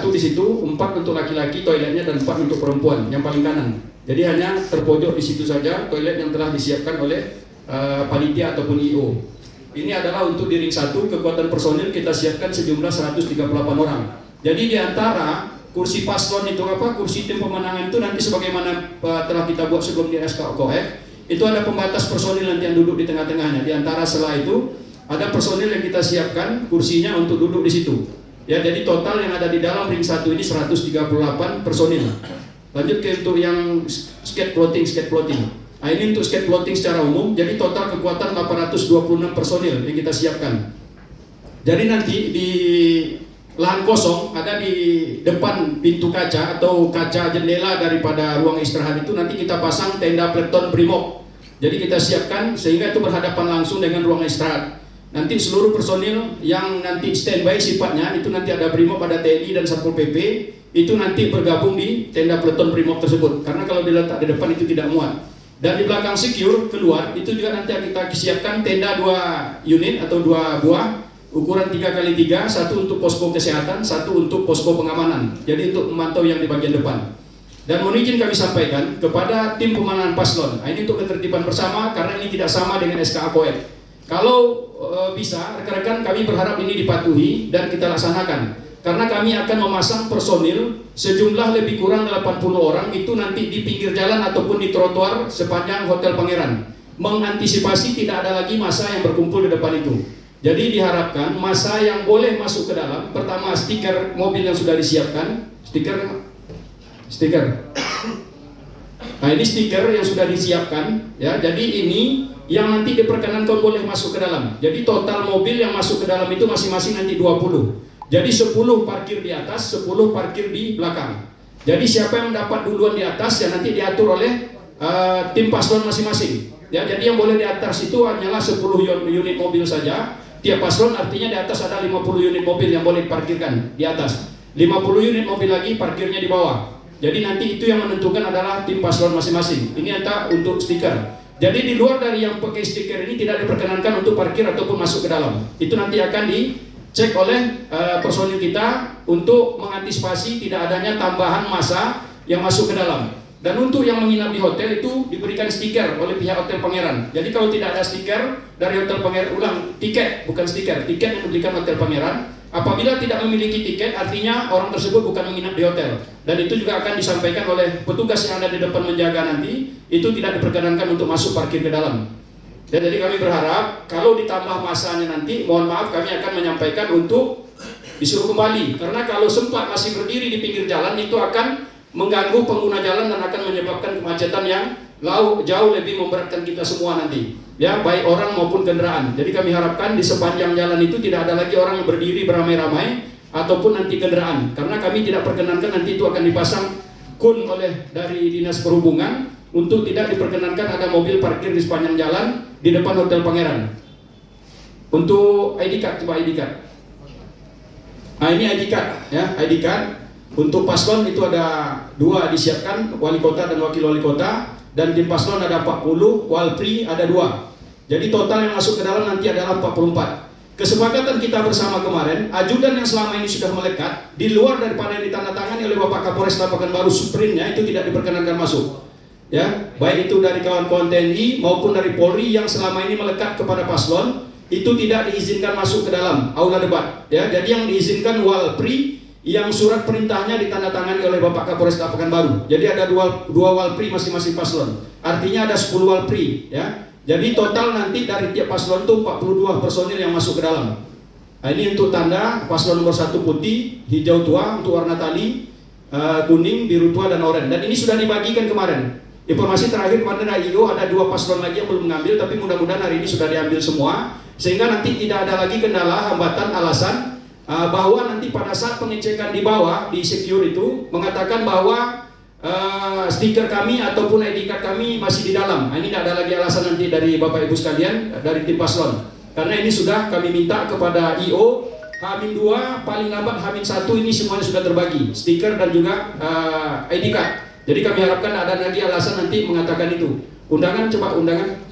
satu di situ, 4 untuk laki-laki toiletnya dan 4 untuk perempuan yang paling kanan. Jadi hanya terpojok di situ saja toilet yang telah disiapkan oleh panitia ataupun IO. Ini adalah untuk di ring 1, kekuatan personil kita siapkan sejumlah 138 orang. Jadi di antara kursi paslon itu kursi tim pemenangan itu nanti sebagaimana telah kita buat sebelum di SKOF, itu ada pembatas personil nanti yang duduk di tengah-tengahnya. Di antara sela itu ada personil yang kita siapkan kursinya untuk duduk di situ. Ya, jadi total yang ada di dalam ring 1 ini 138 personil. Lanjut ke untuk yang skate floating. Nah, ini untuk skate floating secara umum. Jadi total kekuatan 826 personil yang kita siapkan. Jadi nanti di lahan kosong ada di depan pintu kaca atau kaca jendela daripada ruang istirahat itu nanti kita pasang tenda peleton Brimob. Jadi kita siapkan sehingga itu berhadapan langsung dengan ruang istirahat. Nanti seluruh personil yang nanti standby sifatnya itu nanti ada Brimob, ada TNI dan Satpol PP itu nanti bergabung di tenda peleton Brimob tersebut. Karena kalau diletak di depan itu tidak muat. Dan di belakang secure keluar itu juga nanti kita siapkan tenda 2 unit atau 2 buah ukuran 3x3, satu untuk posko kesehatan, satu untuk posko pengamanan. Jadi untuk memantau yang di bagian depan. Dan mohon izin kami sampaikan kepada tim pemenangan paslon. Ini untuk ketertiban bersama karena ini tidak sama dengan SKAKOF. Kalau bisa rekan-rekan kami berharap ini dipatuhi dan kita laksanakan. Karena kami akan memasang personil sejumlah lebih kurang 80 orang itu nanti di pinggir jalan ataupun di trotoar sepanjang Hotel Pangeran. Mengantisipasi tidak ada lagi massa yang berkumpul di depan itu. Jadi diharapkan massa yang boleh masuk ke dalam, pertama stiker mobil yang sudah disiapkan, stiker. Nah, ini stiker yang sudah disiapkan, ya. Jadi ini yang nanti diperkenankan boleh masuk ke dalam. Jadi total mobil yang masuk ke dalam itu masing-masing nanti 20. Jadi 10 parkir di atas, 10 parkir di belakang. Jadi siapa yang mendapat duluan di atas ya nanti diatur oleh tim paslon masing-masing. Ya, jadi yang boleh di atas itu hanyalah 10 unit mobil saja. Tiap paslon artinya di atas ada 50 unit mobil yang boleh diparkirkan di atas. 50 unit mobil lagi parkirnya di bawah. Jadi nanti itu yang menentukan adalah tim paslon masing-masing. Ini entah untuk stiker. Jadi di luar dari yang pakai stiker ini tidak diperkenankan untuk parkir ataupun masuk ke dalam. Itu nanti akan dicek oleh personil kita untuk mengantisipasi tidak adanya tambahan massa yang masuk ke dalam. Dan untuk yang menginap di hotel itu diberikan stiker oleh pihak Hotel Pangeran. Jadi kalau tidak ada stiker dari Hotel Pangeran, tiket bukan stiker, tiket yang diberikan Hotel Pangeran. Apabila tidak memiliki tiket, artinya orang tersebut bukan menginap di hotel. Dan itu juga akan disampaikan oleh petugas yang ada di depan menjaga nanti, itu tidak diperkenankan untuk masuk parkir ke dalam. Dan jadi kami berharap kalau ditambah masanya nanti, mohon maaf kami akan menyampaikan untuk disuruh kembali. Karena kalau sempat masih berdiri di pinggir jalan itu akan mengganggu pengguna jalan dan akan menyebabkan kemacetan yang jauh lebih memberatkan kita semua nanti, ya, baik orang maupun kendaraan. Jadi kami harapkan di sepanjang jalan itu tidak ada lagi orang yang berdiri beramai-ramai ataupun nanti kendaraan, karena kami tidak perkenankan nanti itu akan dipasang kun oleh dari Dinas Perhubungan untuk tidak diperkenankan ada mobil parkir di sepanjang jalan di depan Hotel Pangeran. Untuk ID card, coba ID card. Nah, ini ID card, ya, ID card. Untuk paslon itu ada 2 disiapkan, wali kota dan wakil wali kota, dan tim paslon ada 40, walpri ada 2. Jadi total yang masuk ke dalam nanti adalah 44. Kesepakatan kita bersama kemarin, ajudan yang selama ini sudah melekat, di luar daripada yang ditandatangani oleh Bapak Kapolres Pekanbaru sprintnya itu tidak diperkenankan masuk. Ya, baik itu dari kawan-kawan TNI maupun dari Polri yang selama ini melekat kepada paslon, itu tidak diizinkan masuk ke dalam aula debat. Ya, jadi yang diizinkan walpri yang surat perintahnya ditandatangani oleh Bapak Kapolres Pekanbaru. Jadi ada dua walpri masing-masing paslon. Artinya ada 10 walpri, ya. Jadi total nanti dari tiap paslon itu 42 personil yang masuk ke dalam. Nah, ini untuk tanda paslon nomor 1 putih, hijau tua untuk warna tali, kuning, biru tua dan oranye. Dan ini sudah dibagikan kemarin. Informasi terakhir kemarin dari IO ada 2 paslon lagi yang belum mengambil, tapi mudah-mudahan hari ini sudah diambil semua, sehingga nanti tidak ada lagi kendala, hambatan, alasan bahwa nanti pada saat pengecekan di bawah di secure itu mengatakan bahwa stiker kami ataupun ID card kami masih di dalam. Ini tidak ada lagi alasan nanti dari Bapak Ibu sekalian dari tim paslon. Karena ini sudah kami minta kepada IO H-2 paling lambat H-1 ini semuanya sudah terbagi stiker dan juga ID card. Jadi kami harapkan ada lagi alasan nanti mengatakan itu. Undangan, coba undangan.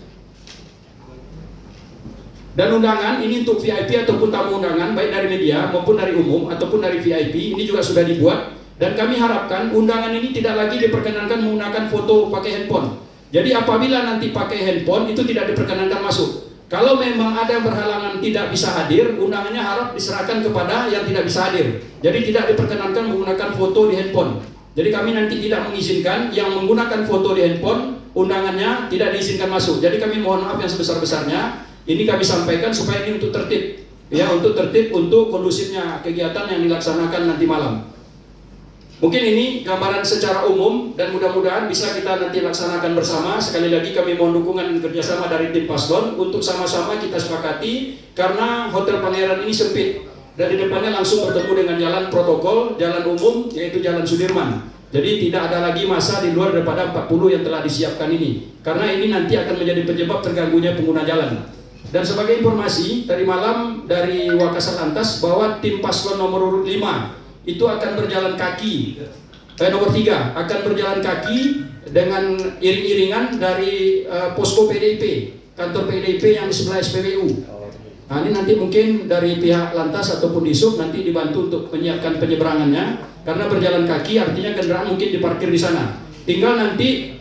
Dan undangan ini untuk VIP ataupun tamu undangan, baik dari media maupun dari umum ataupun dari VIP, ini juga sudah dibuat. Dan kami harapkan undangan ini tidak lagi diperkenankan menggunakan foto pakai handphone. Jadi apabila nanti pakai handphone itu tidak diperkenankan masuk. Kalau memang ada yang berhalangan tidak bisa hadir, undangannya harap diserahkan kepada yang tidak bisa hadir. Jadi tidak diperkenankan menggunakan foto di handphone. Jadi kami nanti tidak mengizinkan yang menggunakan foto di handphone, undangannya tidak diizinkan masuk. Jadi kami mohon maaf yang sebesar-besarnya. Ini kami sampaikan supaya ini untuk tertib, ya, untuk tertib untuk kondusifnya kegiatan yang dilaksanakan nanti malam. Mungkin ini gambaran secara umum dan mudah-mudahan bisa kita nanti laksanakan bersama. Sekali lagi kami mohon dukungan kerjasama dari tim paslon untuk sama-sama kita sepakati, karena Hotel Pangeran ini sempit dan di depannya langsung bertemu dengan jalan protokol, jalan umum yaitu Jalan Sudirman. Jadi tidak ada lagi masa di luar daripada 40 yang telah disiapkan ini, karena ini nanti akan menjadi penyebab terganggunya pengguna jalan. Dan sebagai informasi, tadi malam dari Wakasatlantas bahwa tim paslon nomor urut 5 itu akan berjalan kaki, nomor 3 akan berjalan kaki dengan iring-iringan dari posko PDIP, kantor PDIP yang di sebelah SPBU. Nah, ini nanti mungkin dari pihak Lantas ataupun Disub nanti dibantu untuk menyiapkan penyeberangannya, karena berjalan kaki artinya kendaraan mungkin diparkir di sana. Tinggal nanti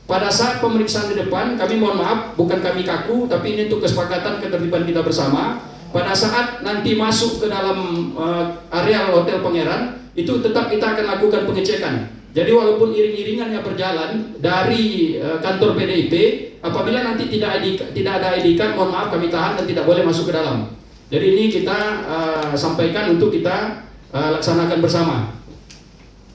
pada saat pemeriksaan di depan, kami mohon maaf, bukan kami kaku, tapi ini untuk kesepakatan ketertiban kita bersama. Pada saat nanti masuk ke dalam area Hotel Pangeran, itu tetap kita akan lakukan pengecekan. Jadi walaupun iring-iringan yang berjalan dari kantor PDIP, apabila nanti tidak ada ID card, mohon maaf kami tahan dan tidak boleh masuk ke dalam. Jadi ini kita sampaikan untuk kita laksanakan bersama.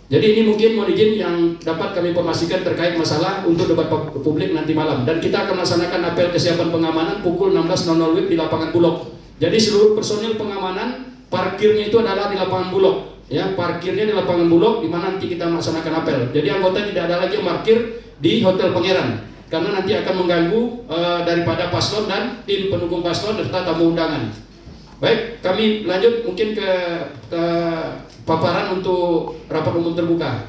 Jadi ini mungkin mohon izin yang dapat kami informasikan terkait masalah untuk debat publik nanti malam. Dan kita akan melaksanakan apel kesiapan pengamanan pukul 16.00 WIB di lapangan Bulog. Jadi seluruh personil pengamanan parkirnya itu adalah di lapangan Bulog. Ya, parkirnya di lapangan Bulog, di mana nanti kita melaksanakan apel. Jadi anggota tidak ada lagi yang parkir di Hotel Pangeran, karena nanti akan mengganggu daripada paslon dan tim pendukung paslon serta tamu undangan. Baik, kami lanjut mungkin ke paparan untuk rapat umum terbuka.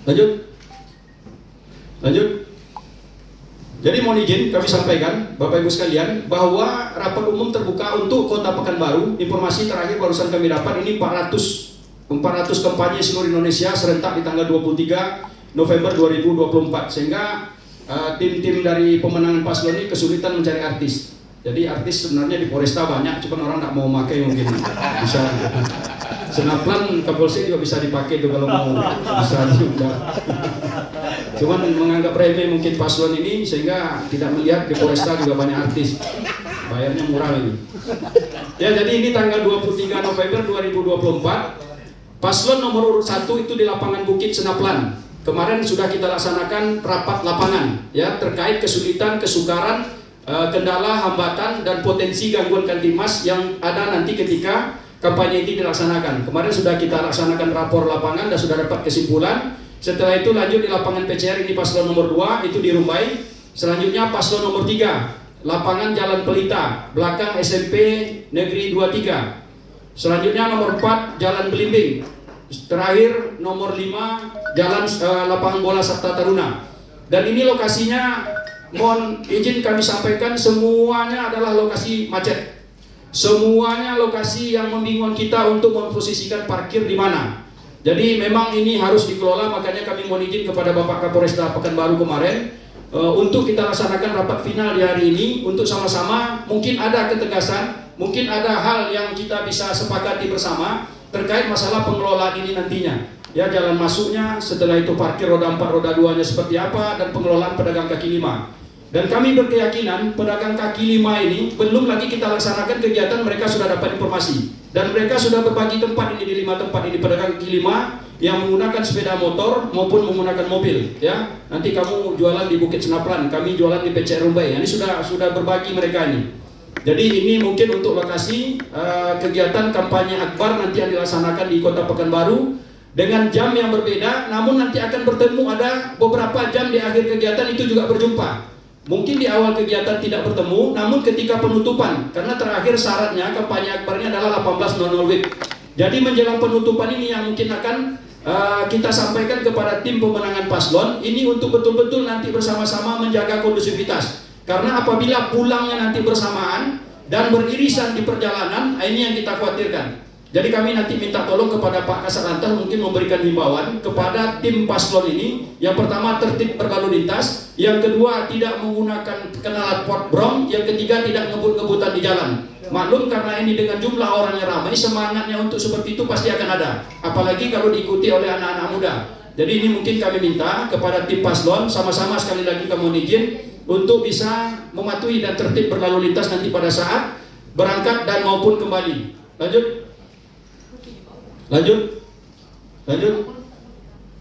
Lanjut. Jadi mohon izin kami sampaikan Bapak Ibu sekalian bahwa rapat umum terbuka untuk Kota Pekanbaru, informasi terakhir barusan kami dapat ini 400 kampanye seluruh Indonesia serentak di tanggal 23 November 2024, sehingga tim-tim dari pemenangan paslon ini kesulitan mencari artis. Jadi artis sebenarnya di Polresta banyak, cuma orang nggak mau pakai, mungkin bisa. Senaplan Kapolsek juga bisa dipakai tuh kalau mau, bisa juga. Cuman menganggap remeh mungkin paslon ini, sehingga tidak melihat di Polresta juga banyak artis. Bayarnya murah ini. Ya, jadi ini tanggal 23 November 2024. Paslon nomor urut 1 itu di lapangan Bukit Senaplan. Kemarin sudah kita laksanakan rapat lapangan, ya, terkait kesulitan, kesukaran, kendala, hambatan, dan potensi gangguan Kamtibmas yang ada nanti ketika kampanye ini dilaksanakan. Kemarin sudah kita laksanakan rapor lapangan dan sudah dapat kesimpulan. Setelah itu lanjut di lapangan PCR, ini paslon nomor 2 itu di Rumbai. Selanjutnya paslon nomor 3 lapangan Jalan Pelita belakang SMP Negeri 23. Selanjutnya nomor 4 Jalan Belimbing. Terakhir nomor 5 Jalan lapangan bola Sabta Taruna. Dan ini lokasinya mohon izin kami sampaikan semuanya adalah lokasi macet. Semuanya lokasi yang membingungkan kita untuk memposisikan parkir di mana. Jadi memang ini harus dikelola, makanya kami mohon izin kepada Bapak Kapolresta Pekanbaru kemarin untuk kita laksanakan rapat final di hari ini untuk sama-sama mungkin ada ketegasan, mungkin ada hal yang kita bisa sepakati bersama terkait masalah pengelolaan ini nantinya. Ya, jalan masuknya, setelah itu parkir roda 4, roda 2-nya seperti apa, dan pengelolaan pedagang kaki 5. Dan kami berkeyakinan pedagang kaki 5 ini belum lagi kita laksanakan kegiatan, mereka sudah dapat informasi dan mereka sudah berbagi tempat ini di 5 tempat ini, pedagang kaki 5 yang menggunakan sepeda motor maupun menggunakan mobil. Ya, nanti kamu jualan di Bukit Senaplan, kami jualan di PCR Rumbai. Ini sudah berbagi mereka ini. Jadi ini mungkin untuk lokasi kegiatan kampanye akbar nanti yang dilaksanakan di Kota Pekanbaru dengan jam yang berbeda, namun nanti akan bertemu ada beberapa jam di akhir kegiatan itu juga berjumpa. Mungkin di awal kegiatan tidak bertemu, namun ketika penutupan, karena terakhir syaratnya kampanye akbarnya adalah 18.00 WIB. Jadi menjelang penutupan ini yang mungkin akan kita sampaikan kepada tim pemenangan paslon, ini untuk betul-betul nanti bersama-sama menjaga kondusivitas. Karena apabila pulangnya nanti bersamaan dan beririsan di perjalanan, ini yang kita khawatirkan. Jadi kami nanti minta tolong kepada Pak Kasat Lantas mungkin memberikan himbauan kepada tim paslon ini. Yang pertama, tertib berlalu lintas. Yang kedua, tidak menggunakan knalpot pot brom. Yang ketiga, tidak ngebut-ngebutan di jalan. Maklum karena ini dengan jumlah orangnya ramai, semangatnya untuk seperti itu pasti akan ada. Apalagi kalau diikuti oleh anak-anak muda. Jadi ini mungkin kami minta kepada tim paslon, sama-sama sekali lagi kami mohon izin untuk bisa mematuhi dan tertib berlalu lintas nanti pada saat berangkat dan maupun kembali. Lanjut.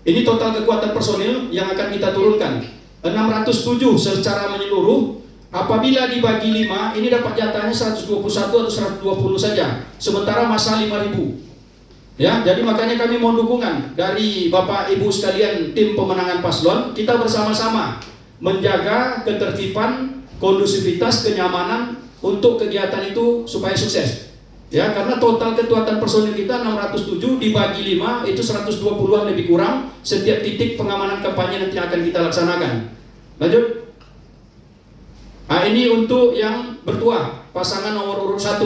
Ini total kekuatan personil yang akan kita turunkan 607 secara menyeluruh. Apabila dibagi 5, ini dapat jatahnya 121 atau 120 saja. Sementara masa 5.000. Ya, jadi makanya kami mohon dukungan dari Bapak Ibu sekalian tim pemenangan paslon. Kita bersama-sama menjaga ketertiban, kondusivitas, kenyamanan untuk kegiatan itu supaya sukses. Ya, karena total kekuatan personil kita 607 dibagi 5 itu 120-an lebih kurang setiap titik pengamanan kampanye nanti akan kita laksanakan. Lanjut. Nah, ini untuk yang bertuah pasangan nomor urut 1.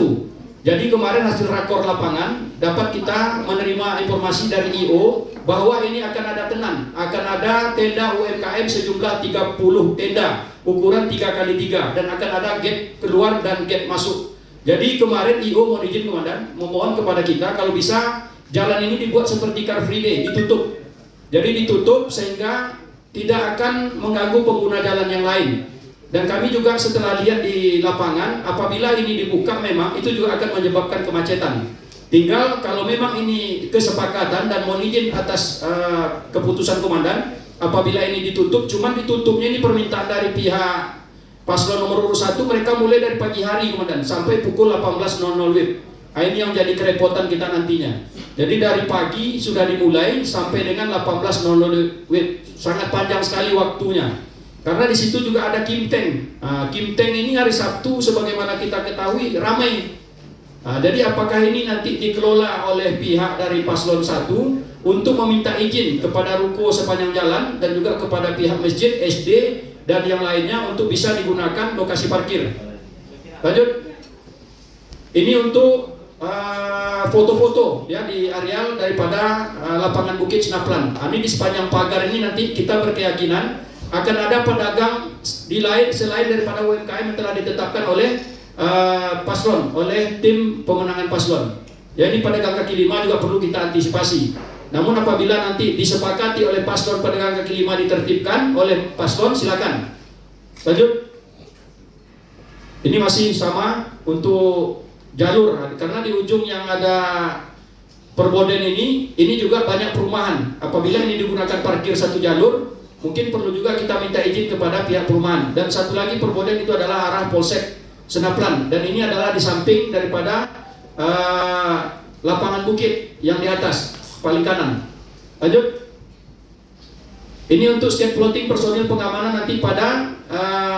Jadi kemarin hasil rakor lapangan dapat kita menerima informasi dari IO bahwa ini akan ada tenan, akan ada tenda UMKM sejumlah 30 tenda ukuran 3x3 dan akan ada gate keluar dan gate masuk. Jadi kemarin IO mohon izin Komandan, memohon kepada kita kalau bisa jalan ini dibuat seperti Car Free Day, ditutup. Jadi ditutup sehingga tidak akan mengganggu pengguna jalan yang lain. Dan kami juga setelah lihat di lapangan, apabila ini dibuka memang itu juga akan menyebabkan kemacetan. Tinggal kalau memang ini kesepakatan dan mohon izin atas keputusan Komandan, apabila ini ditutup, cuman ditutupnya ini permintaan dari pihak paslon nomor urut 1, mereka mulai dari pagi hari Komandan sampai pukul 18.00 WIB. Nah, ini yang jadi kerepotan kita nantinya. Jadi dari pagi sudah dimulai sampai dengan 18.00 WIB. Sangat panjang sekali waktunya. Karena di situ juga ada Kimteng. Kimteng ini hari Sabtu sebagaimana kita ketahui ramai. Jadi apakah ini nanti dikelola oleh pihak dari paslon 1 untuk meminta izin kepada ruko sepanjang jalan dan juga kepada pihak masjid, SD dan yang lainnya untuk bisa digunakan lokasi parkir. Lanjut. Ini untuk foto-foto ya di areal daripada lapangan Bukit Sinaplan. Ini di sepanjang pagar ini nanti kita berkeyakinan akan ada pedagang di lain selain daripada UMKM yang telah ditetapkan oleh paslon, oleh tim pemenangan paslon. Ya, ini pedagang kaki lima juga perlu kita antisipasi. Namun apabila nanti disepakati oleh paslon pedagang kaki lima ditertibkan oleh paslon, silakan. Lanjut. Ini masih sama untuk jalur, karena di ujung yang ada perboden ini juga banyak perumahan. Apabila ini digunakan parkir satu jalur, mungkin perlu juga kita minta izin kepada pihak perumahan. Dan satu lagi perboden itu adalah arah Polsek Sinaplan, dan ini adalah di samping daripada lapangan bukit yang di atas paling kanan. Lanjut. Ini untuk scan plotting personil pengamanan nanti pada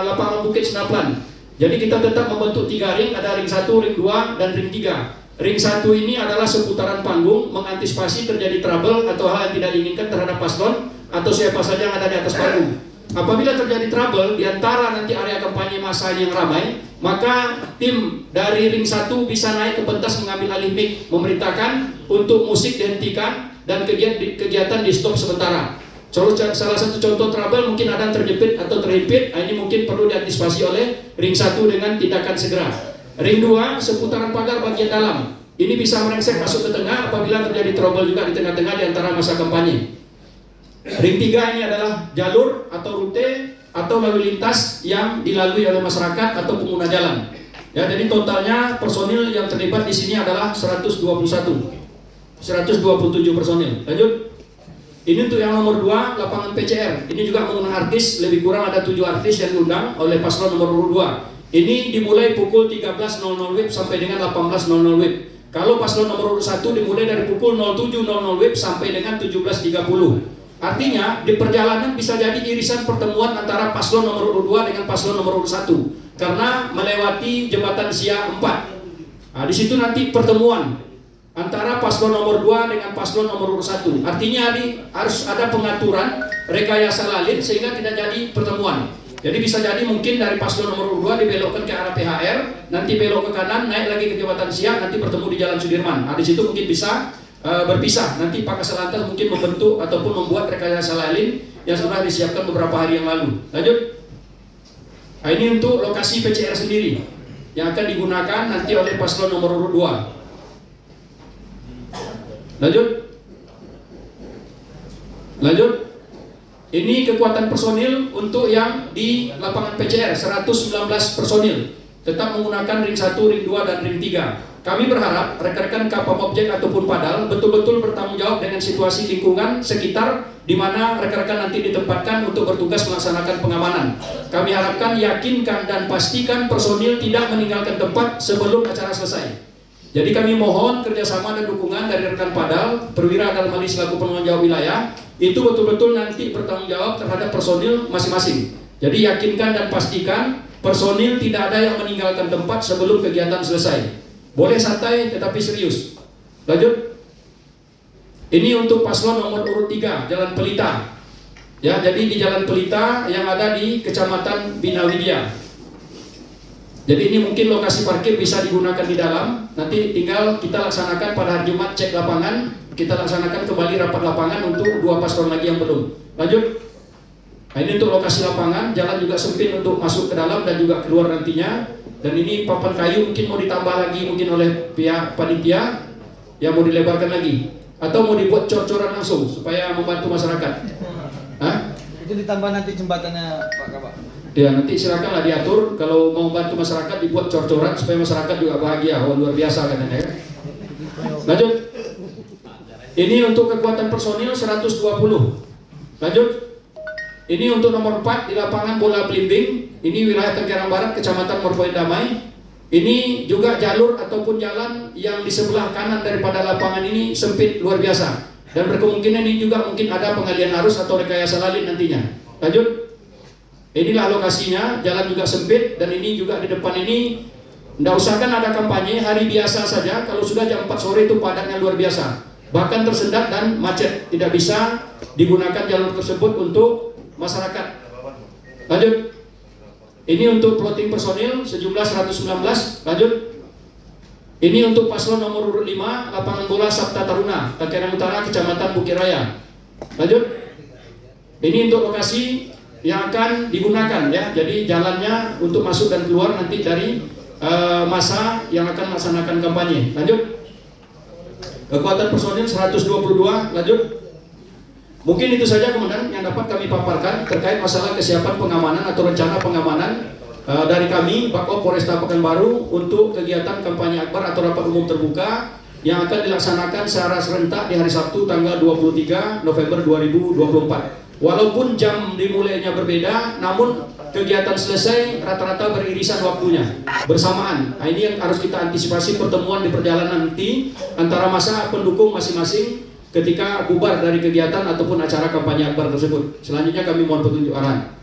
lapangan bukit Sinaplan. Jadi kita tetap membentuk 3 ring, ada ring 1, ring 2, dan ring 3. Ring 1 ini adalah seputaran panggung, mengantisipasi terjadi trouble atau hal yang tidak diinginkan terhadap paslon atau siapa saja yang ada di atas panggung. Apabila terjadi trouble di antara nanti area kampanye massa yang ramai, maka tim dari ring 1 bisa naik ke pentas mengambil alih mic, memerintahkan untuk musik dihentikan dan kegiatan di stop sementara. Salah satu contoh trouble mungkin ada yang terjepit atau terhimpit, ini mungkin perlu diantisipasi oleh ring 1 dengan tindakan segera. Ring 2 seputaran pagar bagian dalam. Ini bisa merengsek masuk ke tengah apabila terjadi trouble juga di tengah-tengah di antara masa kampanye. Ring 3 ini adalah jalur atau rute atau lalu lintas yang dilalui oleh masyarakat atau pengguna jalan. Ya, jadi totalnya personil yang terlibat di sini adalah 127 personil. Lanjut. Ini untuk yang nomor 2, lapangan PCR. Ini juga menggunakan artis, lebih kurang ada 7 artis yang diundang oleh paslon nomor 2. Ini dimulai pukul 13.00 WIB sampai dengan 18.00 WIB. Kalau paslon nomor 1 dimulai dari pukul 07.00 WIB sampai dengan 17.30. Artinya di perjalanan bisa jadi irisan pertemuan antara paslon nomor urut 2 dengan paslon nomor urut 1 karena melewati jembatan Siak 4. Nah, di situ nanti pertemuan antara paslon nomor 2 dengan paslon nomor urut 1. Artinya harus ada pengaturan rekayasa lalin sehingga tidak jadi pertemuan. Jadi bisa jadi mungkin dari paslon nomor 2 dibelokkan ke arah PHR, nanti belok ke kanan, naik lagi ke Jembatan Siak, nanti bertemu di Jalan Sudirman. Nah, di situ mungkin bisa berpisah. Nanti Pak Kasal Lantas mungkin membentuk ataupun membuat rekayasa lain yang sudah disiapkan beberapa hari yang lalu. Lanjut. Nah, ini untuk lokasi PCR sendiri yang akan digunakan nanti oleh paslon nomor urut 2. Lanjut. Lanjut. Ini kekuatan personil untuk yang di lapangan PCR 119 personil, tetap menggunakan ring 1, ring 2 dan ring 3. Kami berharap rekan-rekan Kapal Objek ataupun Padal betul-betul bertanggung jawab dengan situasi lingkungan sekitar di mana rekan-rekan nanti ditempatkan untuk bertugas melaksanakan pengamanan. Kami harapkan, yakinkan dan pastikan personil tidak meninggalkan tempat sebelum acara selesai. Jadi kami mohon kerjasama dan dukungan dari rekan Padal, perwira dalam hal ini selaku penanggung jawab wilayah, itu betul-betul nanti bertanggung jawab terhadap personil masing-masing. Jadi yakinkan dan pastikan personil tidak ada yang meninggalkan tempat sebelum kegiatan selesai. Boleh santai tetapi serius. Lanjut. Ini untuk paslon nomor urut 3, Jalan Pelita. Ya, jadi di Jalan Pelita yang ada di Kecamatan Bina Widya. Jadi ini mungkin lokasi parkir bisa digunakan di dalam. Nanti tinggal kita laksanakan pada hari Jumat cek lapangan. Kita laksanakan kembali rapat lapangan untuk 2 paslon lagi yang belum. Lanjut. Nah, ini untuk lokasi lapangan. Jalan juga sempit untuk masuk ke dalam dan juga keluar nantinya. Dan ini papan kayu mungkin mau ditambah lagi mungkin oleh pihak panitia yang mau dilebarkan lagi. Atau mau dibuat cor-coran langsung supaya membantu masyarakat. Hah? Itu ditambah nanti jembatannya Pak Kabak. Ya, nanti silakanlah diatur kalau mau bantu masyarakat dibuat cor-coran supaya masyarakat juga bahagia. Oh, luar biasa katanya ya. Lanjut. Ini untuk kekuatan personil 120. Lanjut. Ini untuk nomor 4 di lapangan bola Belimbing. Ini wilayah Tenggerang Barat, Kecamatan Morpoin Damai. Ini juga jalur ataupun jalan yang di sebelah kanan daripada lapangan ini sempit luar biasa. Dan berkemungkinan ini juga mungkin ada pengalian arus atau rekayasa lain nantinya. Lanjut. Inilah lokasinya, jalan juga sempit dan ini juga di depan ini tidak usahkan ada kampanye, hari biasa saja. Kalau sudah jam 4 sore itu padatnya luar biasa, bahkan tersendat dan macet, tidak bisa digunakan jalur tersebut untuk masyarakat. Lanjut. Ini untuk plotting personil sejumlah 119. Lanjut. Ini untuk paslon nomor urut 5, lapangan bola Sabta Taruna, Tenggerang Utara, Kecamatan Bukit Raya. Lanjut. Ini untuk lokasi yang akan digunakan ya, jadi jalannya untuk masuk dan keluar nanti dari masa yang akan melaksanakan kampanye. Lanjut. Kekuatan personil 122. Lanjut. Mungkin itu saja Komandan yang dapat kami paparkan terkait masalah kesiapan pengamanan atau rencana pengamanan dari kami Bakop Polresta Pekanbaru untuk kegiatan kampanye akbar atau rapat umum terbuka yang akan dilaksanakan secara serentak di hari Sabtu tanggal 23 November 2024. Walaupun jam dimulainya berbeda, namun kegiatan selesai rata-rata beririsan waktunya, bersamaan. Nah, ini yang harus kita antisipasi pertemuan di perjalanan nanti antara masa pendukung masing-masing ketika bubar dari kegiatan ataupun acara kampanye akbar tersebut. Selanjutnya kami mohon petunjuk arahan.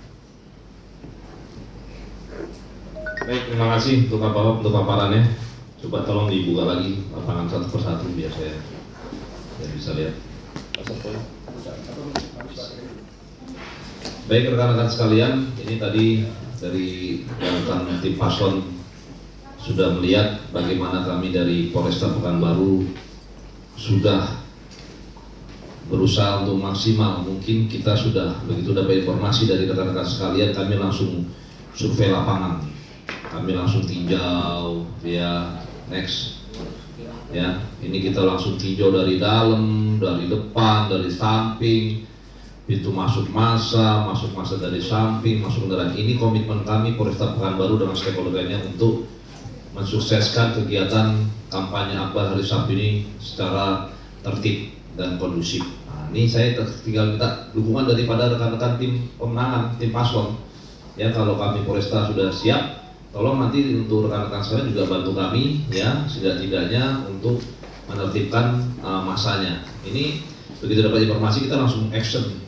Baik, terima kasih untuk Bapak untuk paparannya. Coba tolong dibuka lagi lapangan satu persatu biar saya bisa lihat. Baik rekan-rekan sekalian, ini tadi dari rekan tim paslon sudah melihat bagaimana kami dari Polresta Pekanbaru sudah berusaha untuk maksimal. Mungkin kita sudah begitu dapat informasi dari rekan-rekan sekalian, kami langsung survei lapangan, kami langsung tinjau ya, next ya, ini kita langsung tinjau dari dalam, dari depan, dari samping, pintu masuk masa dari samping, masuk kendaraan. Ini komitmen kami Polresta Pekanbaru dengan stakeholder-nya untuk mensukseskan kegiatan kampanye akbar hari Sabtu ini secara tertib dan kondusif. Nah, ini saya tinggal minta dukungan daripada rekan-rekan tim pemenangan, tim paslon. Ya, kalau kami Polresta sudah siap, tolong nanti untuk rekan-rekan saya juga bantu kami ya, setidak-tidaknya untuk menertibkan masanya. Ini begitu dapat informasi kita langsung action.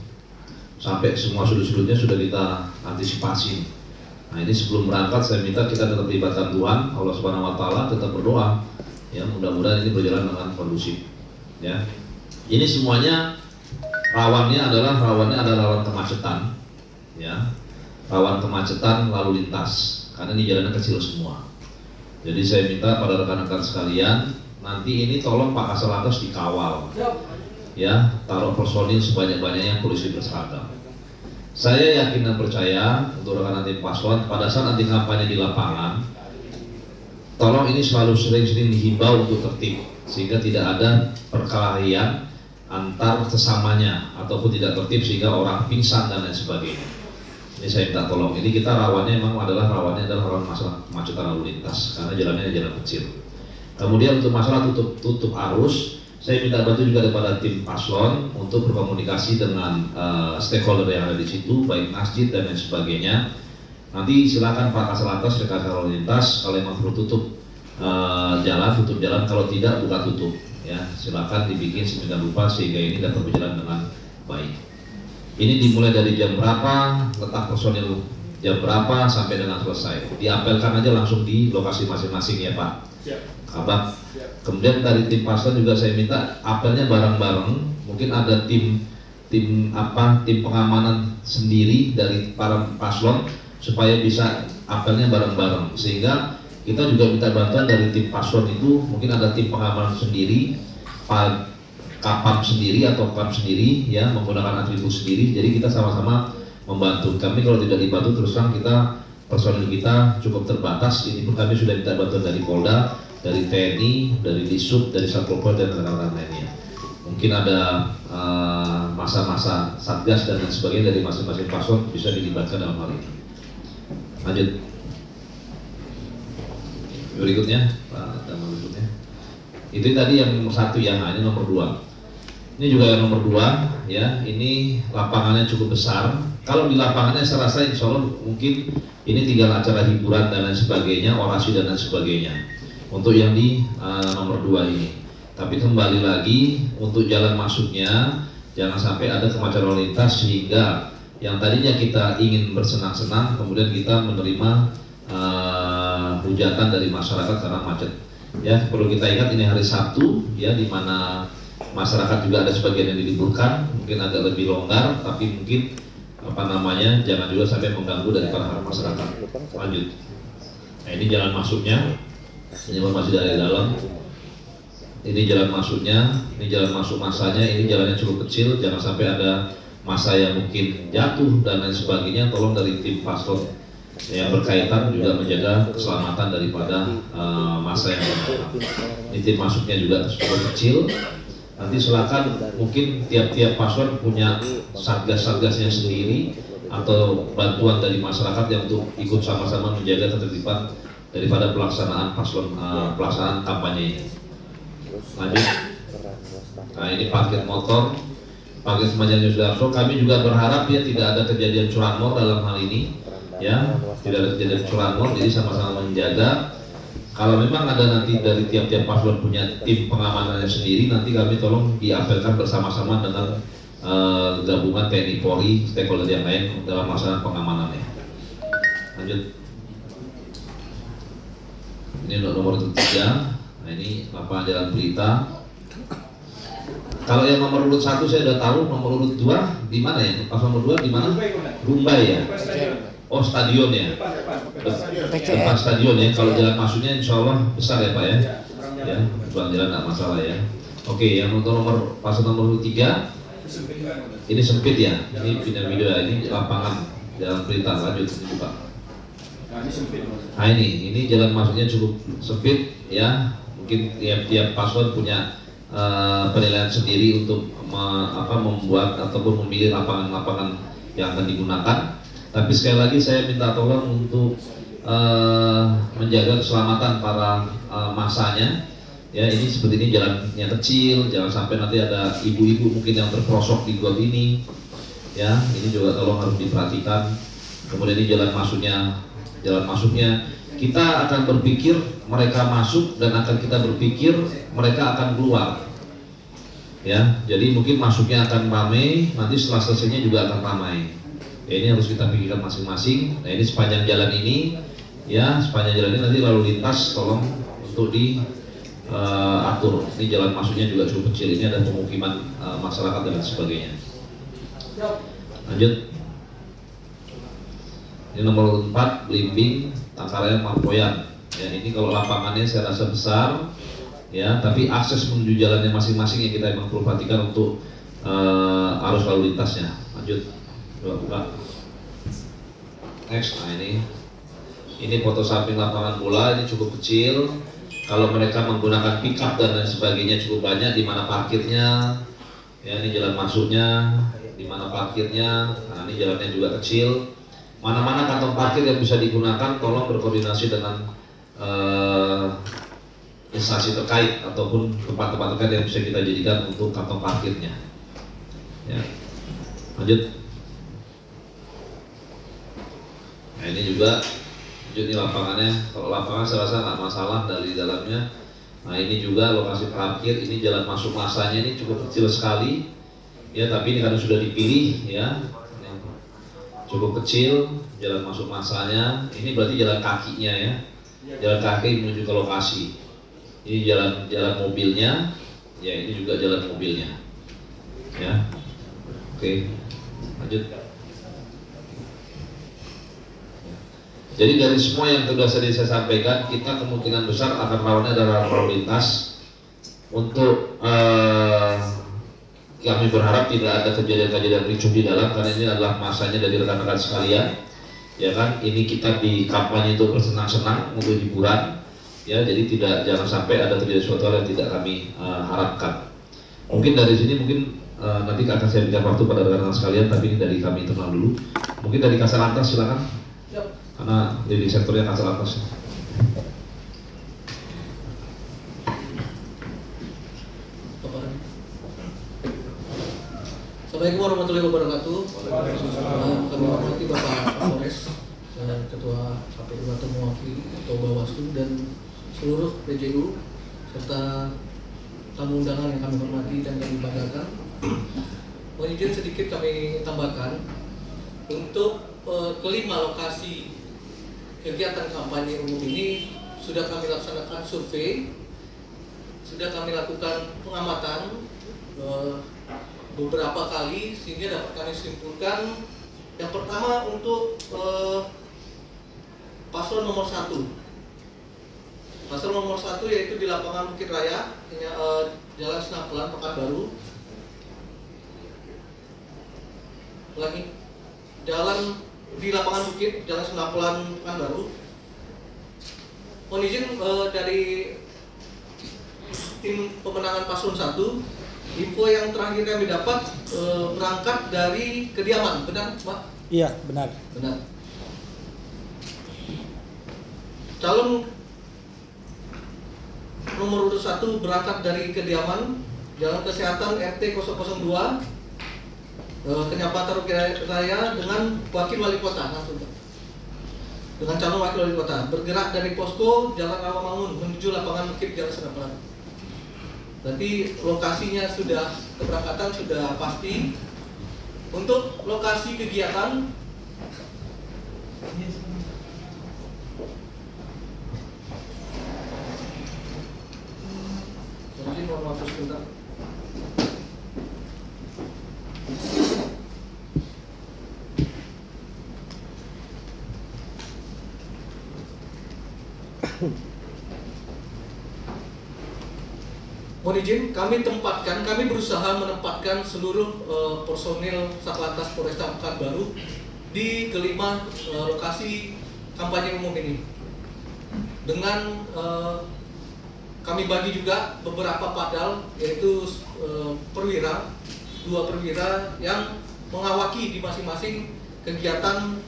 Sampai semua sudut-sudutnya sudah kita antisipasi. Nah, ini sebelum berangkat saya minta kita tetap libatkan Tuhan, Allah Subhanahu wa taala, tetap berdoa. Ya, mudah-mudahan ini berjalan dengan kondusif. Ya. Ini semuanya rawannya adalah rawan kemacetan. Ya. rawan kemacetan lalu lintas karena ini jalannya kecil semua. Jadi saya minta pada rekan-rekan sekalian, nanti ini tolong Pak Kasal dikawal, ya, taruh personil sebanyak-banyaknya polisi berseragam. Saya yakin dan percaya untuk rekan nanti paslon pada saat nanti kampanye di lapangan, tolong ini selalu sering-sering dihimbau untuk tertib sehingga tidak ada perkelahian antar sesamanya ataupun tidak tertib sehingga orang pingsan dan lain sebagainya. Ini saya minta tolong. Ini kita rawannya rawan masalah kemacetan lalu lintas karena jalannya jalan kecil. Kemudian untuk masalah tutup arus, saya minta bantu juga kepada tim paslon untuk berkomunikasi dengan stakeholder yang ada di situ, baik masjid dan lain sebagainya. Nanti silakan Pak Kasal rekayasa lalu lintas kalau memang perlu tutup jalan, kalau tidak buka tutup. Ya, silakan dibikin sedemikian rupa sehingga ini dapat berjalan dengan baik. Ini dimulai dari jam berapa, letak personil jam berapa sampai dengan selesai. Diapelkan aja langsung di lokasi masing-masing ya Pak. Abang. Kemudian dari tim paslon juga saya minta apelnya bareng-bareng. Mungkin ada tim pengamanan sendiri dari para paslon supaya bisa apelnya bareng-bareng. Sehingga kita juga minta bantuan dari tim paslon itu, mungkin ada tim pengamanan sendiri, kapam sendiri atau kam sendiri, ya, menggunakan atribut sendiri. Jadi kita sama-sama membantu. Kami kalau tidak dibantu terus terang kita personil kita cukup terbatas. Ini pun kami sudah minta bantuan dari Polda, dari TNI, dari Disub, dari Satpol PP dan rekan-rekan lainnya. Mungkin ada masa-masa satgas dan lain sebagainya dari masing-masing paslon bisa dilibatkan dalam hal ini. Lanjut. Berikutnya, Pak, berikutnya. Itu tadi yang nomor 1 ya, ini nomor 2. Ini juga yang nomor 2 ya, ini lapangannya cukup besar. Kalau di lapangannya saya rasa insya Allah mungkin ini tinggal acara hiburan dan lain sebagainya, orasi dan lain sebagainya. Untuk yang di nomor 2 ini. Tapi kembali lagi untuk jalan masuknya jangan sampai ada kemacetan lalu lintas sehingga yang tadinya kita ingin bersenang-senang kemudian kita menerima hujatan dari masyarakat karena macet. Ya, perlu kita ingat ini hari Sabtu ya, di mana masyarakat juga ada sebagian yang diliburkan, mungkin agak lebih longgar, tapi mungkin jangan juga sampai mengganggu dari para masyarakat. Lanjut. Nah, ini jalan masuknya, ini masih dari dalam. Ini jalan masuknya, ini jalan masuk masanya, ini jalannya cukup kecil, jangan sampai ada masa yang mungkin jatuh dan lain sebagainya. Tolong dari tim paslon yang berkaitan juga menjaga keselamatan daripada masa yang datang. Ini tim masuknya juga cukup kecil. Nanti silakan mungkin tiap-tiap paslon punya satgas-satgasnya sendiri atau bantuan dari masyarakat yang untuk ikut sama-sama menjaga ketertiban daripada pelaksanaan pelaksanaan kampanye ini. Lanjut. Nah, ini parkir motor, parkir semacamnya sudah. Kami juga berharap ya tidak ada kejadian curanmor dalam hal ini, ya, tidak ada kejadian curanmor. Jadi sama-sama menjaga. Kalau memang ada nanti dari tiap-tiap paslon punya tim pengamanannya sendiri, nanti kami tolong diapelkan bersama-sama dengan gabungan TNI Polri, stakeholder yang lain dalam masalah pengamanannya. Lanjut. Ini nomor 3. Nah, ini lapangan Jalan Berita. Kalau yang nomor urut 1 saya sudah tahu, nomor urut 2 di mana ya? Pas nomor 2 di mana? Rumbai ya. Oh, stadion ya. Depan stadion ya. Kalau jalan masuknya insya Allah besar ya Pak ya. Ya, bukan jalan tidak masalah ya. Oke, yang untuk pas nomor 3 ini sempit ya. Ini pindah video ya. Ini lapangan Jalan Berita. Lanjut ini Pak. Nah ini jalan masuknya cukup sempit ya. Mungkin tiap paslon punya penilaian sendiri untuk membuat ataupun memilih lapangan-lapangan yang akan digunakan. Tapi sekali lagi saya minta tolong untuk menjaga keselamatan para masanya. Ya, ini seperti ini jalannya kecil, jangan sampai nanti ada ibu-ibu mungkin yang terperosok di got ini. Ya, ini juga tolong harus diperhatikan. Kemudian ini jalan masuknya kita akan berpikir mereka masuk dan akan kita berpikir mereka akan keluar. Ya, jadi mungkin masuknya akan ramai, nanti setelah selesainya juga akan ramai. Ya, ini harus kita pikirkan masing-masing. Nah, ini sepanjang jalan ini, ya, sepanjang jalan ini nanti lalu lintas tolong untuk diatur. Ini jalan masuknya juga cukup kecil, ini ada pemukiman masyarakat dan sebagainya. Lanjut. Ini nomor 4 Blimbing, Tangkarayan, Marpoyan. Ya, ini kalau lapangannya saya rasa besar, ya, tapi akses menuju jalannya masing-masing yang kita emang perlu perhatikan untuk arus lalu lintasnya. Lanjut, buka. Next, nah ini foto samping lapangan bola, ini cukup kecil. Kalau mereka menggunakan pickup dan lain sebagainya cukup banyak. Di mana parkirnya, ya ini jalan masuknya, di mana parkirnya, nah ini jalannya juga kecil. Mana-mana kantong parkir yang bisa digunakan, tolong berkoordinasi dengan instansi terkait ataupun tempat-tempat terkait yang bisa kita jadikan untuk kantong parkirnya. Ya, lanjut. Nah ini juga, lanjut nih lapangannya. Kalau lapangan saya rasa nggak masalah dari dalamnya. Nah ini juga lokasi parkir, ini jalan masuk masanya ini cukup kecil sekali. Ya tapi ini karena sudah dipilih, ya. Cukup kecil jalan masuk masanya. Ini berarti jalan kakinya, ya, jalan kaki menuju ke lokasi. Ini jalan mobilnya, ya ini juga jalan mobilnya, ya. Oke, lanjut. Jadi dari semua yang sudah saya sampaikan, kita kemungkinan besar akan rawannya adalah lalu lintas. Untuk kami berharap tidak ada kejadian-kejadian ricuh di dalam, karena ini adalah masanya dari rekan-rekan sekalian, ya kan. Ini kita di kampanye untuk bersenang-senang, untuk hiburan, ya. Jadi jangan sampai ada terjadi sesuatu yang tidak kami harapkan. Mungkin dari sini nanti akan saya berikan waktu pada rekan-rekan sekalian, tapi ini dari kami internal dulu. Mungkin dari Kasar Lantas silakan, karena di sektornya Kasar Lantas. Assalamualaikum warahmatullahi wabarakatuh. Kami hormati Bapak Kapolres, Ketua KPU atau mewakili Ketua Bawaslu dan seluruh PJU serta tamu undangan yang kami hormati dan kami banggakan. Mohon izin sedikit kami tambahkan untuk kelima lokasi kegiatan kampanye umum ini sudah kami laksanakan survei, sudah kami lakukan pengamatan beberapa kali sehingga dapat kami simpulkan. Yang pertama untuk paslon nomor 1. Paslon nomor 1 yaitu di lapangan Bukit Raya, Jalan Senapelan, Pekanbaru. Lagi jalan di lapangan Bukit, Jalan Senapelan, Pekanbaru. Mohon izin dari tim pemenangan paslon 1, info yang terakhir kami dapat berangkat dari kediaman, benar Pak? Iya, benar. Benar. Calon nomor urut 1 berangkat dari kediaman Jalan Kesehatan RT 002 Kenyapatan Bukit Raya dengan wakil wali kota langsung, dengan calon wakil wali kota bergerak dari posko Jalan Rawamangun menuju lapangan Bukit Jalan Senapelan. Berarti lokasinya sudah, keberangkatan sudah pasti. Untuk lokasi kegiatan mungkin mohon maaf sebentar. Mohon izin, kami berusaha menempatkan seluruh personil Satlantas Polresta Pekanbaru di kelima lokasi kampanye umum ini. Dengan kami bagi juga beberapa padal, yaitu perwira, 2 perwira yang mengawaki di masing-masing kegiatan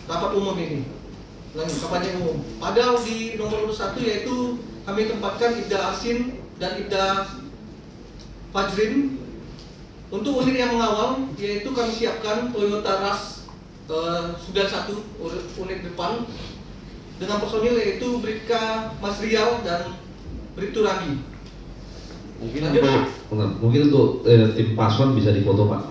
rapat umum ini. Kampanye umum. Padal di nomor 1 yaitu kami tempatkan Ibda Asin dan Ibda Fajrin. Untuk unit yang mengawal yaitu kami siapkan Toyota Rush 91 unit depan dengan personil yaitu Bribka Mas Rial dan Bribtu Randi. Mungkin untuk tim paslon bisa difoto Pak,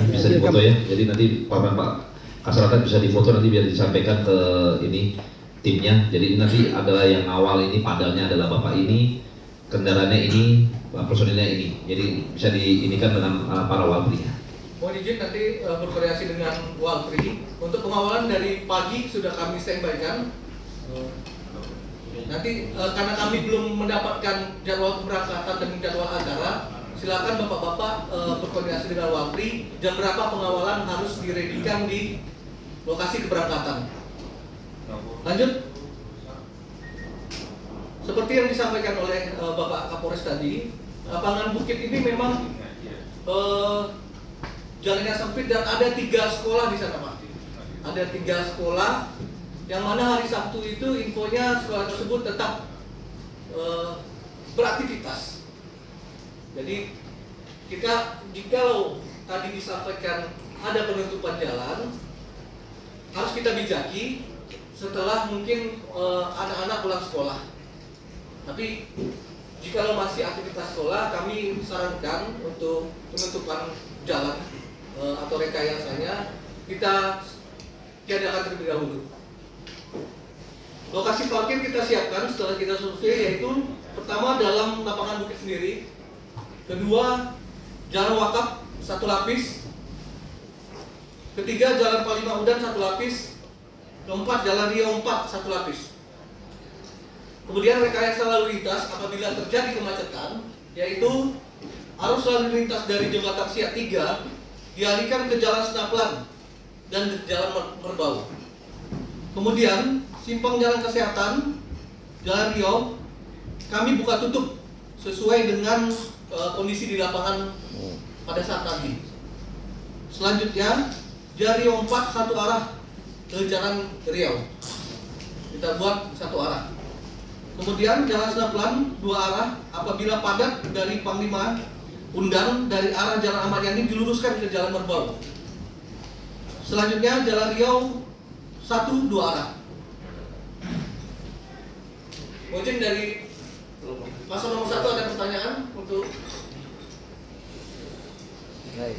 bisa difoto ya. Jadi nanti Pak Kasaratan bisa difoto nanti biar disampaikan ke ini timnya. Jadi nanti adalah yang awal ini padalnya adalah Bapak ini, kendaraannya ini, personilnya ini. Jadi bisa diinikan dengan para wabrinya. mohon izin nanti berkoordinasi dengan Walpri. Untuk pengawalan dari pagi sudah kami standby-kan. Nanti karena kami belum mendapatkan jadwal keberangkatan dan jadwal acara, silakan bapak-bapak berkoordinasi dengan Walpri jam berapa pengawalan harus diredikan di lokasi keberangkatan. Lanjut. Seperti yang disampaikan oleh Bapak Kapolres tadi, lapangan Bukit ini memang jalannya sempit dan ada 3 sekolah di sana, Pak. Ada 3 sekolah, yang mana hari Sabtu itu infonya sekolah tersebut tetap beraktivitas. Jadi jikalau tadi disampaikan ada penutupan jalan, harus kita bijaki setelah mungkin anak-anak pulang sekolah. Tapi jikalau masih aktivitas sekolah, kami sarankan untuk penutupan jalan atau rekayasanya kita tiadakan terlebih dahulu. Lokasi parkir kita siapkan setelah kita survei, yaitu pertama dalam lapangan Bukit sendiri, kedua jalan wakaf 1 lapis, ketiga jalan Palima Udan 1 lapis, keempat jalan Riau 4 1 lapis. Kemudian rekayasa lalu lintas apabila terjadi kemacetan, yaitu arus lalu lintas dari jembatan Siak 3 dialihkan ke jalan Senaplan dan jalan Merbau. Kemudian simpang jalan kesehatan, jalan Riau kami buka tutup sesuai dengan kondisi di lapangan pada saat tadi. Selanjutnya jalan Riau 4 1 arah ke jalan Riau, kita buat 1 arah. Kemudian jalan Senaplan 2 arah apabila padat dari Panglima Undang dari arah Jalan Ahmad Yani diluruskan ke jalan Merbau. Selanjutnya jalan Riau 1 2 arah. Mungkin dari paslon nomor 1 ada pertanyaan untuk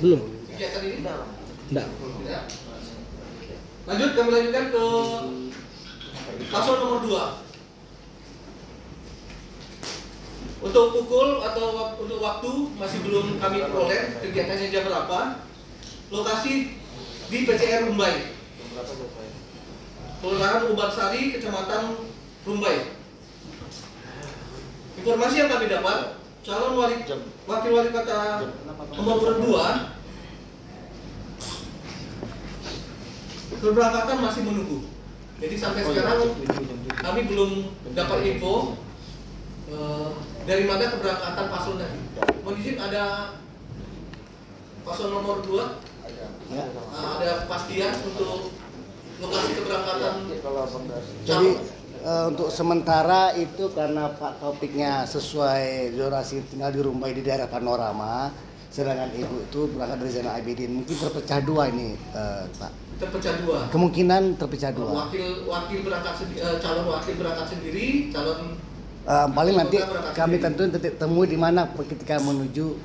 Belum. kegiatan ini? Enggak. Tidak. Lanjut, kami lanjutkan ke paslon nomor 2. Untuk pukul atau untuk waktu masih belum kami peroleh kegiatannya jam berapa. Lokasi di PCR Rumbai, Kelurahan Ubansari, Kecamatan Rumbai. Informasi yang kami dapat, calon wakil wali kota nomor 2 keberangkatan masih menunggu. Jadi sampai sekarang kami belum dapat info dari mana keberangkatan paslon tadi. Mohon izin, ada paslon nomor 2 ada kepastian untuk lokasi keberangkatan. Jadi untuk sementara itu karena Pak topiknya sesuai zonasi tinggal di Rumbai di daerah Panorama, sedangkan Ibu itu berangkat dari Zainal Abidin, mungkin terpecah 2 ini, Pak. Terpecah 2. Kemungkinan terpecah 2. Wakil berangkat calon wakil berangkat sendiri, calon Paling nanti berangkat kami sendiri. tentuin titik temu di mana ketika menuju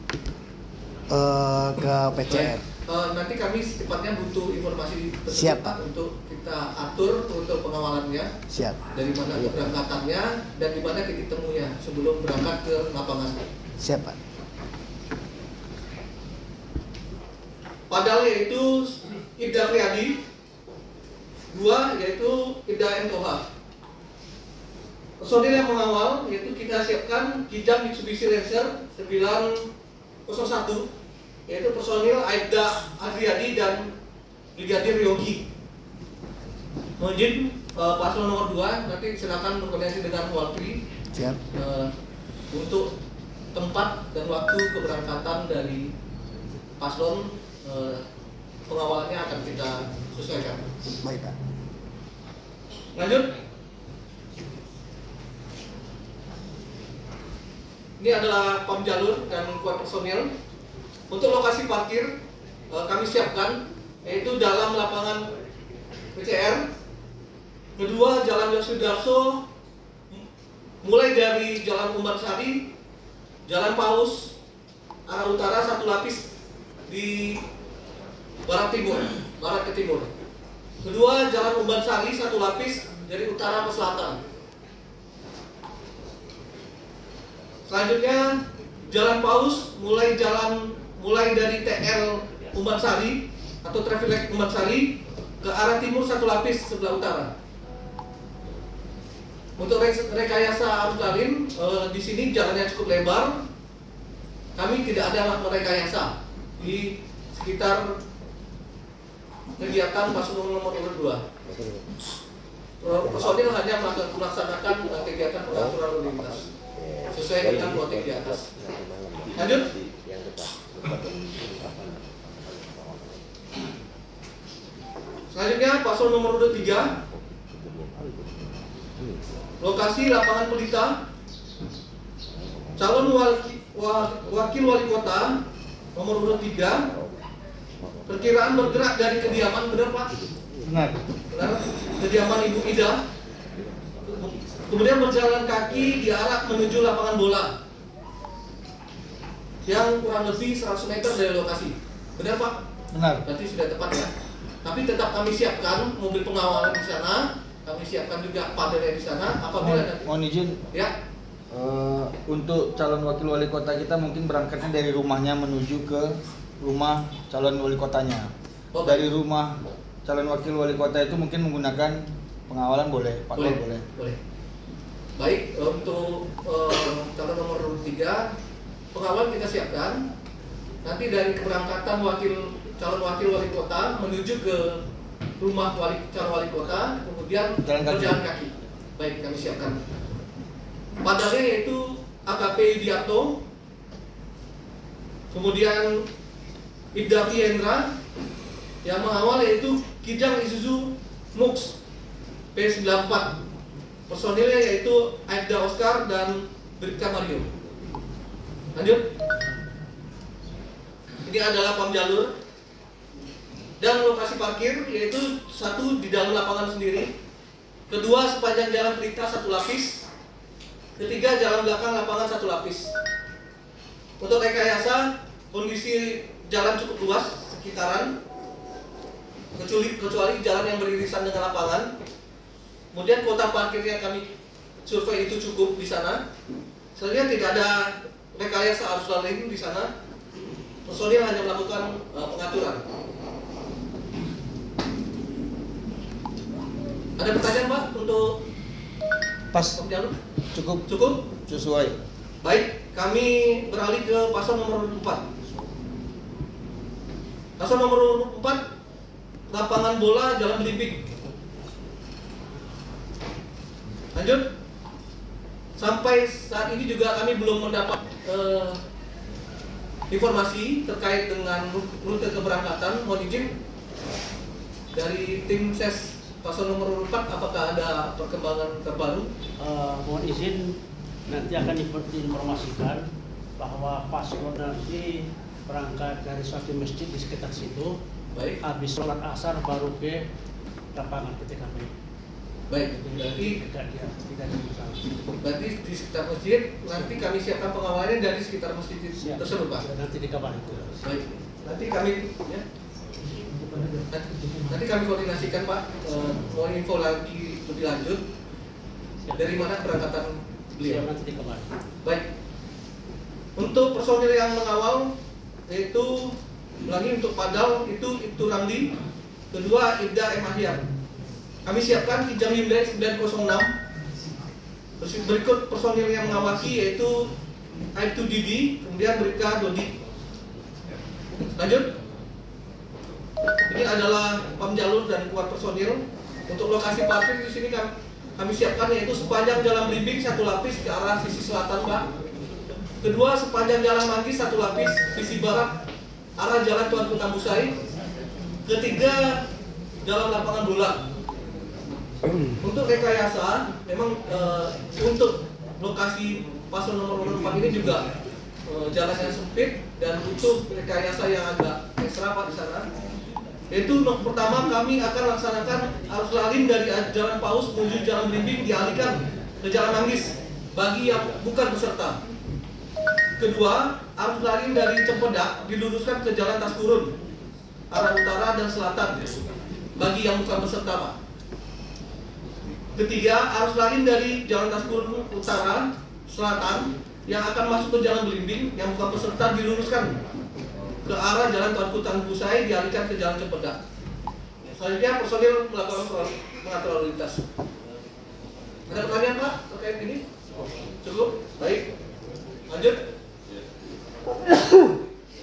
ke PCR. Nanti kami secepatnya butuh informasi tersebut, Siap, Pak. untuk kita atur untuk pengawalannya. Siap. Dari mana keberangkatannya dan di mana titik temunya sebelum berangkat ke lapangan. Siap, Pak. Padahal yaitu Ibda Friadi, 2 yaitu Ibda Entoha. Personil yang mengawal yaitu kita siapkan Kijang Mitsubishi Lancer 901, yaitu personil Aibda Adriadi dan Brigadir Yogi. Mohon paslon nomor 2 nanti silakan berkoordinasi dengan Walpri Siap. untuk tempat dan waktu keberangkatan dari paslon. Pengawalannya akan kita sesuaikan. Baik, Pak. Lanjut. Ini adalah pam jalur dan kuat personil. Untuk lokasi parkir kami siapkan yaitu dalam lapangan PCR. Kedua, Jalan Yosudarso mulai dari Jalan Umbarsari, Jalan Paus arah utara 1 lapis di barat ke timur. Kedua, Jalan Umbansari 1 lapis dari utara ke selatan. Selanjutnya Jalan Paus mulai dari TL Umbansari atau traffic light Umbansari ke arah timur 1 lapis sebelah utara. Untuk rekayasa arus lalu di sini jalannya cukup lebar. Kami tidak ada merekayasa di sekitar kegiatan paslon nomor 2. Personil hanya melaksanakan kegiatan pengaturan lalu lintas sesuai dengan protek di atas. Lanjut. Selanjutnya paslon nomor 3. Lokasi lapangan Pelita. Calon wakil wali kota nomor urut 3. Perkiraan bergerak dari kediaman, benar Pak? Benar. Benar. Kediaman Ibu Ida. Kemudian berjalan kaki di arah menuju lapangan bola yang kurang lebih 100 meter dari lokasi. Benar Pak? Benar. Berarti sudah tepat ya. Tapi tetap kami siapkan mobil pengawalan di sana. Kami siapkan juga padernya di sana. Apabila nanti, Mohon izin, ya, untuk calon wakil wali kota kita mungkin berangkatnya dari rumahnya menuju ke rumah calon wali kotanya. Oh, Dari rumah calon wakil wali kota itu mungkin menggunakan pengawalan boleh, patrol boleh. Boleh. Baik, untuk calon nomor 3 pengawal kita siapkan. Nanti dari keberangkatan calon wakil wali kota menuju ke rumah calon wali kota, kemudian berjalan kaki. Baik, kami siapkan. Padahal yaitu AKP Widiarto, kemudian Ibda Hendra, yang mengawal yaitu Kijang Isuzu Mux P94. Personilnya yaitu Aibda Oscar dan Bribka Mario. Lanjut. Ini adalah pam jalur dan lokasi parkir, yaitu 1 di dalam lapangan sendiri, 2 sepanjang jalan Pelita 1 lapis, 3 jalan belakang lapangan 1 lapis. Untuk rekayasa, kondisi jalan cukup luas sekitaran, kecuali jalan yang beririsan dengan lapangan. Kemudian kota parkirnya kami survei itu cukup di sana. Sebenarnya tidak ada rekayasa arus lalu lintas di sana. Personil hanya melakukan pengaturan. Ada pertanyaan Pak untuk Pas, jalur? cukup Cukup? sesuai. Baik, kami beralih ke paslon nomor 4. Paslon nomor 4, lapangan bola Jalan Belimbing. Lanjut. Sampai saat ini juga kami belum mendapat informasi terkait dengan rute keberangkatan. Mohon izin dari tim SES paslon nomor 4, apakah ada perkembangan terbaru? Mohon izin, nanti akan diinformasikan bahwa paslon nanti berangkat dari suatu masjid di sekitar situ. Baik. Habis sholat asar baru ke lapangan PTKP. Baik, berarti di sekitar masjid nanti kami siapkan pengawalannya dari sekitar masjid tersebut Pak. Nanti dikabarin itu. Baik, nanti kami ya, nanti kami koordinasikan Pak. Mau info lagi lebih lanjut dari mana keberangkatan beliau. Nanti dikabarin. Baik, untuk personil yang mengawal yaitu lagi untuk Padal itu Ramli, kedua Ibda M. Ahyar. Kami siapkan Kijang Hyundai 906. Berikut personil yang mengawaki yaitu Aibtu Didi, kemudian Bribka Dodi. Lanjut. Ini adalah pam jalur dan kuat personil. Untuk lokasi parkir di sini kami siapkan yaitu sepanjang Jalan Belimbing 1 lapis ke arah sisi selatan Pak. Kedua sepanjang Jalan Manggis 1 lapis sisi barat arah Jalan Tuanku Tambusai. Ketiga Jalan Lapangan Bola. Untuk rekayasa, memang untuk lokasi paslon nomor 4 ini juga jalannya sempit dan butuh rekayasa yang agak ekstra Pak di sana. Yaitu pertama kami akan laksanakan arus lalin dari Jalan Paus menuju Jalan Belimbing dialihkan ke Jalan Manggis bagi yang bukan peserta. Kedua, arus lalin dari Cempedak diluruskan ke Jalan Taskurun arah utara dan selatan bagi yang bukan peserta Pak. Ketiga, arus lalin dari Jalan Taskurun utara selatan yang akan masuk ke Jalan Belimbing yang bukan peserta diluruskan ke ke arah Jalan Tuanku Tangguh Pusai dialihkan ke Jalan Cempedak. Selanjutnya personil melakukan mengatur lalu lintas. Ada pertanyaan Pak terkait ini? Cukup? Baik. Lanjut.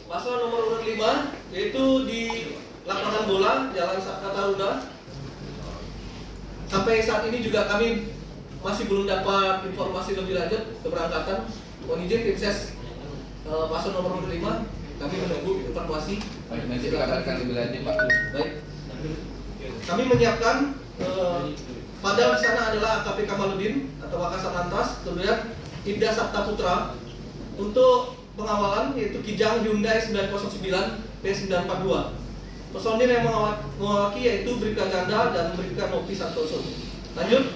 Paslon nomor urut 5 yaitu di lapangan bola Jalan Sabta Taruna. Sampai saat ini juga kami masih belum dapat informasi lebih lanjut keberangkatan. Mohon izin tim ses paslon nomor urut 5 kami menunggu informasi. Baik, nanti dikabarkan lebih lanjut Pak. Baik. Kami menyiapkan padahal di sana adalah AKP Kamaludin atau Wakasat Lantas, kemudian Ibda Sabta Putra untuk pengawalan yaitu Kijang Hyundai 909 P942. Personil yang mengawaki yaitu Bribka Ganda dan Bribka Nopi Santoso. Lanjut.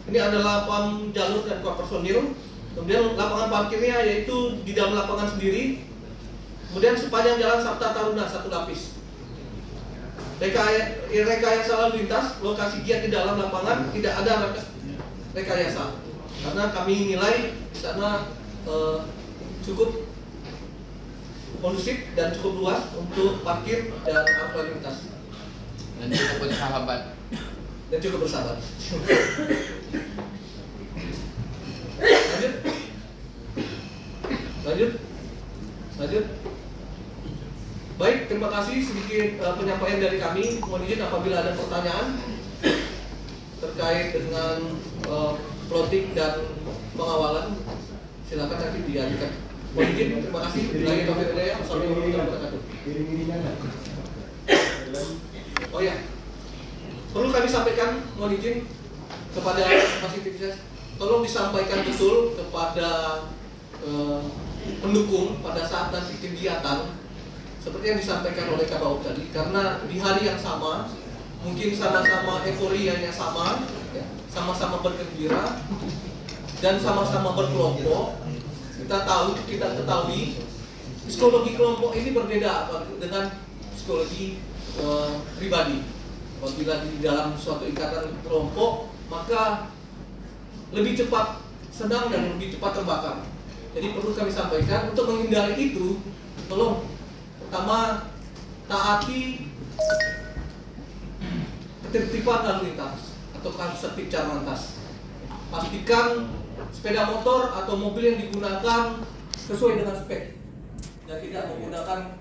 Ini adalah pam jalur dan kuap personil. Kemudian lapangan parkirnya yaitu di dalam lapangan sendiri. Kemudian sepanjang Jalan Sabta Taruna 1 lapis. Rekayasa lalu lintas, lokasi giat di dalam lapangan tidak ada rekayasa karena kami nilai di sana cukup kondusif dan cukup luas untuk parkir dan arus lalu lintas Dan cukup bersahabat. Lanjut. Baik, terima kasih sedikit penyampaian dari kami. Mohon izin apabila ada pertanyaan terkait dengan plotting dan pengawalan, silakan nanti diajukan. Mohon izin, terima kasih. Lagi Taufik Hidayah. Assalamualaikum warahmatullahi wabarakatuh. Oh ya, perlu kami sampaikan, mohon izin kepada masing tim, tolong disampaikan betul kepada pendukung pada saat nanti kegiatan seperti yang disampaikan oleh Kabaub tadi, karena di hari yang sama mungkin sama-sama euforianya sama, ya, sama-sama bergembira dan sama-sama berkelompok. Kita ketahui psikologi kelompok ini berbeda dengan psikologi pribadi. Apabila di dalam suatu ikatan kelompok, maka lebih cepat senang dan lebih cepat terbakar. Jadi perlu kami sampaikan untuk menghindari itu, tolong pertama taati ketertiban lalu lintas atau tertib jalan lintas. Pastikan sepeda motor atau mobil yang digunakan sesuai dengan spek dan tidak menggunakan